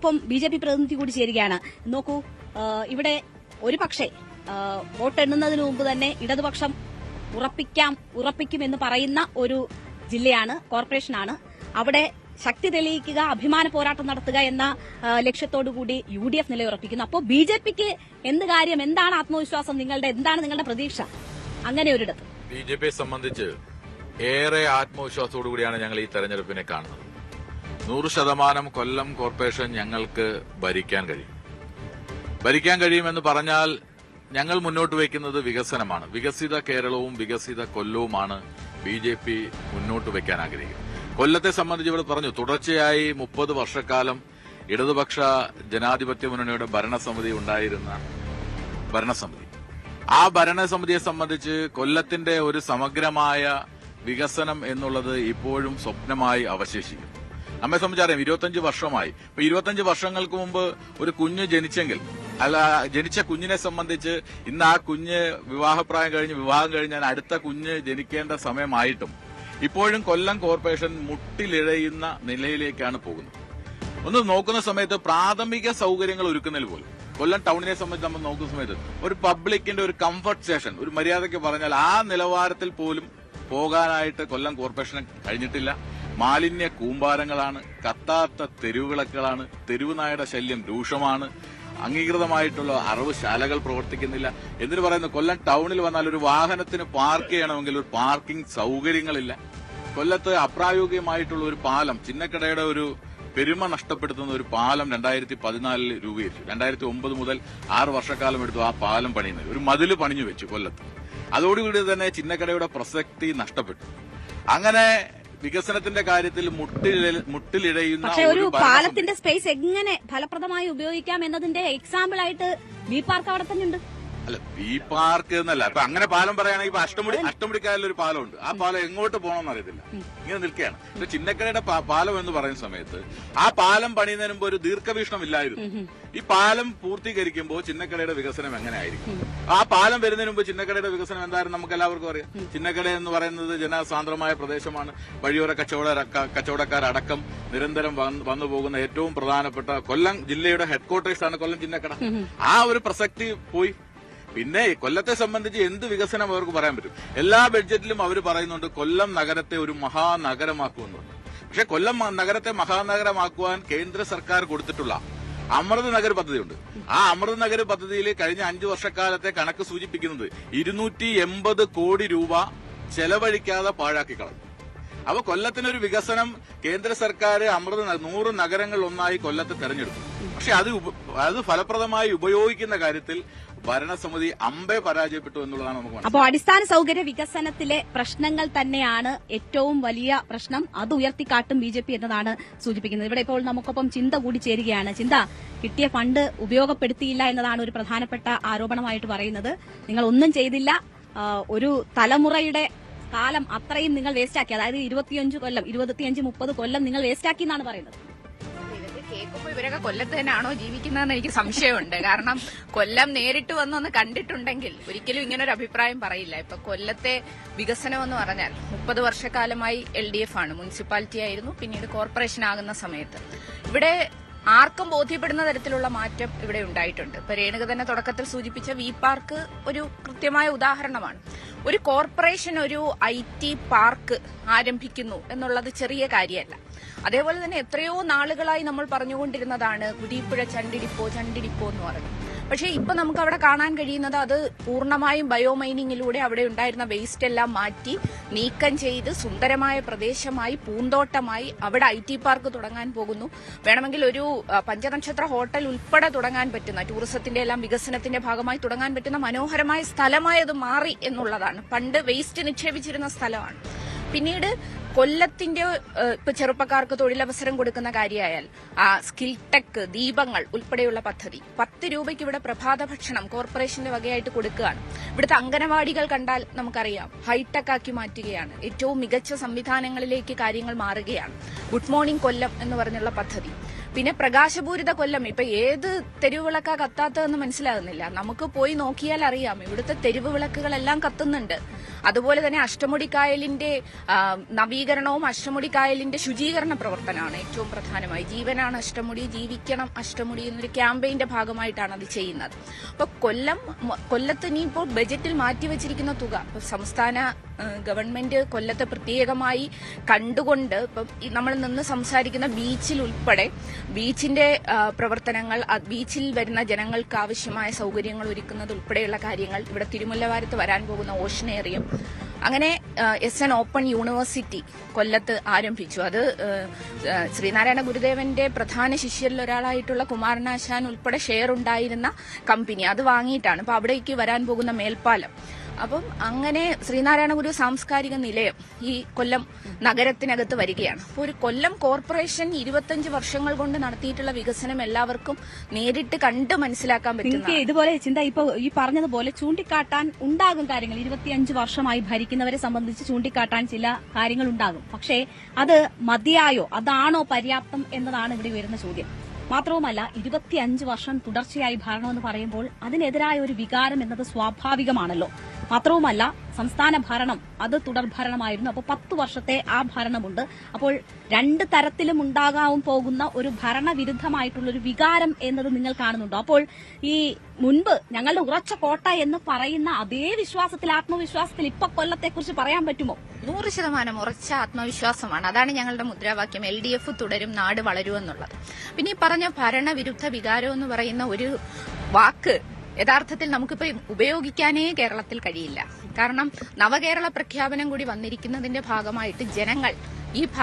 ഇപ്പം BJP പ്രതിനിധി കൂടി ചേരുകയാണ്. നോക്കൂ, ഇവിടെ ഒരു പക്ഷേ വോട്ടെണ്ണുന്നതിന് മുമ്പ് തന്നെ ഇടതുപക്ഷം ഉറപ്പിക്കുമെന്ന് പറയുന്ന ഒരു ജില്ലയാണ്, കോർപ്പറേഷനാണ്. അവിടെ ശക്തി തെളിയിക്കുക, അഭിമാന പോരാട്ടം നടത്തുക എന്ന ലക്ഷ്യത്തോടുകൂടി UDF നിലയുറപ്പിക്കുന്നു. അപ്പോൾ BJPക്ക് എന്ത് കാര്യം, എന്താണ് ആത്മവിശ്വാസം, എന്താണ് നിങ്ങളുടെ പ്രതീക്ഷ അങ്ങനെ ഒരിടത്ത്? BJPയെ സംബന്ധിച്ച് ഏറെ ആത്മവിശ്വാസത്തോടുകൂടിയാണ് ഞങ്ങൾ ഈ തെരഞ്ഞെടുപ്പിനെ കാണുന്നത്. 100% കൊല്ലം കോർപ്പറേഷൻ ഞങ്ങൾക്ക് ഭരിക്കാൻ കഴിയുമെന്ന് പറഞ്ഞാൽ ഞങ്ങൾ മുന്നോട്ട് വയ്ക്കുന്നത് വികസനമാണ്. വികസിത കേരളവും വികസിത കൊല്ലവുമാണ് BJP മുന്നോട്ട് വയ്ക്കാൻ ആഗ്രഹിക്കുന്നത്. കൊല്ലത്തെ സംബന്ധിച്ച് ഇവിടെ പറഞ്ഞു, തുടർച്ചയായി 30 വർഷക്കാലം ഇടതുപക്ഷ ജനാധിപത്യ മുന്നണിയുടെ ഭരണസമിതി ഉണ്ടായിരുന്ന ഭരണസമിതി, ആ ഭരണസമിതിയെ സംബന്ധിച്ച് കൊല്ലത്തിന്റെ ഒരു സമഗ്രമായ വികസനം എന്നുള്ളത് ഇപ്പോഴും സ്വപ്നമായി അവശേഷിക്കുന്നു. നമ്മെ സംബന്ധിച്ചറിയാം, 25 വർഷമായി. ഇപ്പൊ 25 വർഷങ്ങൾക്ക് മുമ്പ് ഒരു കുഞ്ഞ് ജനിച്ച കുഞ്ഞിനെ സംബന്ധിച്ച് ഇന്ന് ആ കുഞ്ഞ് വിവാഹം കഴിഞ്ഞാൽ അടുത്ത കുഞ്ഞ് ജനിക്കേണ്ട സമയമായിട്ടും ഇപ്പോഴും കൊല്ലം കോർപ്പറേഷൻ മുട്ടിലിഴയുന്ന നിലയിലേക്കാണ് പോകുന്നത്. ഒന്ന് നോക്കുന്ന സമയത്ത് പ്രാഥമിക സൌകര്യങ്ങൾ ഒരുക്കുന്നതിൽ പോലും കൊല്ലം ടൌണിനെ സംബന്ധിച്ച് നമ്മൾ നോക്കുന്ന സമയത്ത് ഒരു പബ്ലിക്കിന്റെ ഒരു കംഫർട്ട് സ്റ്റേഷൻ, ഒരു മര്യാദയ്ക്ക് പറഞ്ഞാൽ ആ നിലവാരത്തിൽ പോലും പോകാനായിട്ട് കൊല്ലം കോർപ്പറേഷന് കഴിഞ്ഞിട്ടില്ല. മാലിന്യ കൂമ്പാരങ്ങളാണ്, കത്താത്ത തെരുവുവിളക്കുകളാണ്, തെരുവുനായുടെ ശല്യം രൂക്ഷമാണ്, അംഗീകൃതമായിട്ടുള്ള അറവുശാലകൾ പ്രവർത്തിക്കുന്നില്ല. എന്നിട്ട് പറയുന്നു കൊല്ലം ടൌണിൽ വന്നാൽ ഒരു വാഹനത്തിന് പാർക്ക് ചെയ്യണമെങ്കിൽ ഒരു പാർക്കിംഗ് സൌകര്യങ്ങളില്ല. കൊല്ലത്ത് അപ്രായോഗികമായിട്ടുള്ള ഒരു പാലം, ചിന്നക്കടയുടെ ഒരു പെരുമ നഷ്ടപ്പെടുത്തുന്ന ഒരു പാലം 2014 രൂപീകരിച്ചു. 2009 മുതൽ 6 വർഷക്കാലം എടുത്തു ആ പാലം പണിയുന്നത്. ഒരു മതില് പണിഞ്ഞു വെച്ചു കൊല്ലത്ത്. അതോടുകൂടി തന്നെ ചിന്നക്കടയുടെ പ്രസക്തി നഷ്ടപ്പെട്ടു. അങ്ങനെ വികസനത്തിന്റെ കാര്യത്തിൽ മുട്ടിലിഴയുന്ന പക്ഷേ ഒരു പാലത്തിന്റെ സ്പേസ് എങ്ങനെ ഫലപ്രദമായി ഉപയോഗിക്കാം എന്നതിന്റെ എക്സാമ്പിൾ ആയിട്ട് ബി പാർക്ക് അവിടെ തന്നെ ഉണ്ട്. അല്ല, ബി പാർക്ക് എന്നല്ല, ഇപ്പൊ അങ്ങനെ പാലം പറയുകയാണെങ്കിൽ ഇപ്പൊ അഷ്ടമുടിക്കായലിൽ ഒരു പാലമുണ്ട്. ആ പാലം എങ്ങോട്ട് പോകണമെന്ന് അറിയത്തില്ല, ഇങ്ങനെ നിൽക്കുകയാണ്. പക്ഷെ ചിന്നക്കരയുടെ പാലം എന്ന് പറയുന്ന സമയത്ത് ആ പാലം പണിയുന്നതിന് മുമ്പ് ഒരു ദീർഘവീക്ഷണം ഇല്ലായിരുന്നു. ഈ പാലം പൂർത്തീകരിക്കുമ്പോൾ ചിന്നക്കടയുടെ വികസനം എങ്ങനെയായിരിക്കും? ആ പാലം വരുന്നതിന് മുമ്പ് ചിന്നക്കടയുടെ വികസനം എന്തായാലും നമുക്ക് എല്ലാവർക്കും അറിയാം. ചിന്നക്കട എന്ന് പറയുന്നത് ജനസാന്ദ്രമായ പ്രദേശമാണ്. വഴിയോര കച്ചവടക്കാരടക്കം നിരന്തരം വന്നു പോകുന്ന ഏറ്റവും പ്രധാനപ്പെട്ട കൊല്ലം ജില്ലയുടെ ഹെഡ്ക്വാർട്ടേഴ്സ് ആണ് കൊല്ലം ചിന്നക്കട. ആ ഒരു പ്രസക്തി പോയി. പിന്നെ കൊല്ലത്തെ സംബന്ധിച്ച് എന്ത് വികസനം അവർക്ക് പറയാൻ പറ്റും? എല്ലാ ബഡ്ജറ്റിലും അവർ പറയുന്നുണ്ട് കൊല്ലം നഗരത്തെ ഒരു മഹാനഗരമാക്കുമെന്നുണ്ട്. പക്ഷെ കൊല്ലം നഗരത്തെ മഹാനഗരമാക്കുവാൻ കേന്ദ്ര സർക്കാർ കൊടുത്തിട്ടുള്ള അമൃത് നഗർ പദ്ധതിയുണ്ട്. ആ അമൃത് നഗർ പദ്ധതിയിൽ കഴിഞ്ഞ 5 വർഷക്കാലത്തെ കണക്ക് സൂചിപ്പിക്കുന്നത് 280 കോടി രൂപ ചെലവഴിക്കാതെ പാഴാക്കി കളഞ്ഞു. അപ്പൊ കൊല്ലത്തിനൊരു വികസനം കേന്ദ്ര സർക്കാർ 100 നഗരങ്ങൾ ഒന്നായി കൊല്ലത്തെ തെരഞ്ഞെടുത്തു. പക്ഷെ അത് ഫലപ്രദമായി ഉപയോഗിക്കുന്ന കാര്യത്തിൽ ഭരണസമിതി അമ്പെ പരാജയപ്പെട്ടു എന്നുള്ളതാണ് നമുക്ക് മനസ്സിലാക്കുന്നത്. അപ്പോൾ അടിസ്ഥാന സൌകര്യ വികസനത്തിലെ പ്രശ്നങ്ങൾ തന്നെയാണ് ഏറ്റവും വലിയ പ്രശ്നം. അത് ഉയർത്തിക്കാട്ടും BJP എന്നതാണ് സൂചിപ്പിക്കുന്നത്. ഇവിടെ ഇപ്പോൾ നമുക്കൊപ്പം ചിന്ത കൂടി ചേരുകയാണ്. ചിന്ത, കിട്ടിയ ഫണ്ട് ഉപയോഗപ്പെടുത്തിയില്ല എന്നതാണ് ഒരു പ്രധാനപ്പെട്ട ആരോപണമായിട്ട് പറയുന്നത്. നിങ്ങൾ ഒന്നും ചെയ്തില്ല, ഒരു തലമുറയുടെ കാലം അത്രയും നിങ്ങൾ വേസ്റ്റാക്കി, അതായത് 25-30 കൊല്ലം നിങ്ങൾ വേസ്റ്റാക്കി എന്നാണ് പറയുന്നത്. കേൾക്കുമ്പോൾ ഇവരൊക്കെ കൊല്ലത്ത് തന്നെയാണോ ജീവിക്കുന്നതെന്ന് എനിക്ക് സംശയമുണ്ട്. കാരണം കൊല്ലം നേരിട്ട് വന്നൊന്ന് കണ്ടിട്ടുണ്ടെങ്കിൽ ഒരിക്കലും ഇങ്ങനൊരു അഭിപ്രായം പറയില്ല. ഇപ്പൊ കൊല്ലത്തെ വികസനം എന്ന് പറഞ്ഞാൽ 30 വർഷക്കാലമായി LDF ആണ്, മുനിസിപ്പാലിറ്റി ആയിരുന്നു, പിന്നീട് കോർപ്പറേഷൻ ആകുന്ന സമയത്ത് ഇവിടെ ആർക്കും ബോധ്യപ്പെടുന്ന തരത്തിലുള്ള മാറ്റം ഇവിടെ ഉണ്ടായിട്ടുണ്ട്. ഇപ്പൊ രേണുക തന്നെ തുടക്കത്തിൽ സൂചിപ്പിച്ച വി പാർക്ക് ഒരു കൃത്യമായ ഉദാഹരണമാണ്. ഒരു കോർപ്പറേഷൻ ഒരു IT പാർക്ക് ആരംഭിക്കുന്നു എന്നുള്ളത് ചെറിയ കാര്യമല്ല. അതേപോലെ തന്നെ എത്രയോ നാളുകളായി നമ്മൾ പറഞ്ഞുകൊണ്ടിരുന്നതാണ് കുരീപ്പുഴ ചണ്ടിടിപ്പോ എന്ന് പറഞ്ഞു. പക്ഷേ ഇപ്പൊ നമുക്ക് അവിടെ കാണാൻ കഴിയുന്നത് അത് പൂർണ്ണമായും ബയോമൈനിങ്ങിലൂടെ അവിടെ ഉണ്ടായിരുന്ന വേസ്റ്റ് എല്ലാം മാറ്റി നീക്കം ചെയ്ത് സുന്ദരമായ പ്രദേശമായി, പൂന്തോട്ടമായി അവിടെ IT പാർക്ക് തുടങ്ങാൻ പോകുന്നു. വേണമെങ്കിൽ ഒരു പഞ്ചനക്ഷത്ര ഹോട്ടൽ ഉൾപ്പെടെ തുടങ്ങാൻ പറ്റുന്ന, ടൂറിസത്തിന്റെ എല്ലാം വികസനത്തിന്റെ ഭാഗമായി തുടങ്ങാൻ പറ്റുന്ന മനോഹരമായ സ്ഥലമായി അത് മാറി എന്നുള്ളതാണ്. പണ്ട് വേസ്റ്റ് നിക്ഷേപിച്ചിരുന്ന സ്ഥലമാണ്. പിന്നീട് കൊല്ലത്തിന്റെ ഇപ്പൊ ചെറുപ്പക്കാർക്ക് തൊഴിലവസരം കൊടുക്കുന്ന കാര്യമായാൽ ആ സ്കിൽ ടെക്, ദീപങ്ങൾ ഉൾപ്പെടെയുള്ള പദ്ധതി 10 രൂപയ്ക്ക് ഇവിടെ പ്രഭാത ഭക്ഷണം കോർപ്പറേഷന്റെ വകയായിട്ട് കൊടുക്കുകയാണ്. ഇവിടുത്തെ അംഗനവാടികൾ കണ്ടാൽ നമുക്കറിയാം ഹൈടെക് ആക്കി മാറ്റുകയാണ്. ഏറ്റവും മികച്ച സംവിധാനങ്ങളിലേക്ക് കാര്യങ്ങൾ മാറുകയാണ്. ഗുഡ് മോർണിംഗ് കൊല്ലം എന്ന് പറഞ്ഞുള്ള പദ്ധതി. പിന്നെ പ്രകാശപൂരിത കൊല്ലം, ഇപ്പൊ ഏത് തെരുവ് വിളക്കാ കത്താത്തതെന്ന് മനസ്സിലാകുന്നില്ല. നമുക്ക് പോയി നോക്കിയാൽ അറിയാം, ഇവിടുത്തെ തെരുവ് വിളക്കുകളെല്ലാം കത്തുന്നുണ്ട്. അതുപോലെ തന്നെ അഷ്ടമുടിക്കായലിന്റെ നവീകരണവും അഷ്ടമുടിക്കായലിന്റെ ശുചീകരണ പ്രവർത്തനമാണ് ഏറ്റവും പ്രധാനമായി. ജീവനാണ് അഷ്ടമുടി, ജീവിക്കണം അഷ്ടമുടി എന്നൊരു ക്യാമ്പയിന്റെ ഭാഗമായിട്ടാണ് അത് ചെയ്യുന്നത്. അപ്പൊ കൊല്ലത്ത് ഇനിയിപ്പോൾ ബജറ്റിൽ മാറ്റിവെച്ചിരിക്കുന്ന തുക സംസ്ഥാന ഗവൺമെന്റ് കൊല്ലത്തെ പ്രത്യേകമായി കണ്ടുകൊണ്ട് ഇപ്പം നമ്മൾ നിന്ന് സംസാരിക്കുന്ന ബീച്ചിൽ ഉൾപ്പെടെ ബീച്ചിന്റെ പ്രവർത്തനങ്ങൾ, ബീച്ചിൽ വരുന്ന ജനങ്ങൾക്ക് ആവശ്യമായ സൗകര്യങ്ങൾ ഒരുക്കുന്നത് ഉൾപ്പെടെയുള്ള കാര്യങ്ങൾ, ഇവിടെ തിരുമുല്ലവാരത്ത് വരാൻ പോകുന്ന ഓഷൻ ഏറിയം, അങ്ങനെ SN ഓപ്പൺ യൂണിവേഴ്സിറ്റി കൊല്ലത്ത് ആരംഭിച്ചു. അത് ശ്രീനാരായണ ഗുരുദേവന്റെ പ്രധാന ശിഷ്യരിൽ ഒരാളായിട്ടുള്ള കുമാരനാശാൻ ഉൾപ്പെടെ ഷെയർ ഉണ്ടായിരുന്ന കമ്പനി അത് വാങ്ങിയിട്ടാണ്. അപ്പൊ അവിടേക്ക് വരാൻ പോകുന്ന മേൽപ്പാലം. അപ്പം അങ്ങനെ ശ്രീനാരായണ ഗുരു സാംസ്കാരിക നിലയം ഈ കൊല്ലം നഗരത്തിനകത്ത് വരികയാണ്. അപ്പോൾ ഒരു കൊല്ലം കോർപ്പറേഷൻ 25 വർഷങ്ങൾ കൊണ്ട് നടത്തിയിട്ടുള്ള വികസനം എല്ലാവർക്കും നേരിട്ട് കണ്ട് മനസ്സിലാക്കാൻ പറ്റും. ഇതുപോലെ ചിന്ത ഇപ്പൊ ഈ പറഞ്ഞതുപോലെ ചൂണ്ടിക്കാട്ടാൻ ഉണ്ടാകും കാര്യങ്ങൾ. 25 വർഷമായി ഭരിക്കുന്നവരെ സംബന്ധിച്ച് ചൂണ്ടിക്കാട്ടാൻ ചില കാര്യങ്ങൾ ഉണ്ടാകും. പക്ഷേ അത് മതിയായോ, അതാണോ പര്യാപ്തം എന്നതാണ് ഇവിടെ വരുന്ന ചോദ്യം. മാത്രവുമല്ല 25 വർഷം തുടർച്ചയായി ഭരണമെന്ന് പറയുമ്പോൾ അതിനെതിരായ ഒരു വികാരം എന്നത് സ്വാഭാവികമാണല്ലോ. മാത്രവുമല്ല സംസ്ഥാന ഭരണം അത് തുടർഭരണമായിരുന്നു. അപ്പോൾ 10 വർഷത്തെ ആ ഭരണമുണ്ട്. അപ്പോൾ 2 തരത്തിലും ഉണ്ടാകാൻ പോകുന്ന ഒരു ഭരണവിരുദ്ധമായിട്ടുള്ള ഒരു വികാരം എന്നത് നിങ്ങൾ കാണുന്നുണ്ടോ? അപ്പോൾ ഈ മുൻപ് ഞങ്ങളുടെ ഉറച്ച കോട്ട എന്ന് പറയുന്ന അതേ വിശ്വാസത്തിൽ, ആത്മവിശ്വാസത്തിൽ ഇപ്പൊ കൊല്ലത്തെക്കുറിച്ച് പറയാൻ പറ്റുമോ? 100% ഉറച്ച ആത്മവിശ്വാസമാണ്. അതാണ് ഞങ്ങളുടെ മുദ്രാവാക്യം, LDF തുടരും, നാട് വളരുമെന്നുള്ളത്. പിന്നെ ഈ പറഞ്ഞ ഭരണവിരുദ്ധ വികാരം എന്ന് പറയുന്ന ഒരു വാക്ക് യഥാർത്ഥത്തിൽ നമുക്കിപ്പോ ഉപയോഗിക്കാനേ കേരളത്തിൽ കഴിയില്ല. കാരണം നവകേരള പ്രഖ്യാപനം കൂടി വന്നിരിക്കുന്നതിന്റെ ഭാഗമായിട്ട് ജനങ്ങൾ ഈ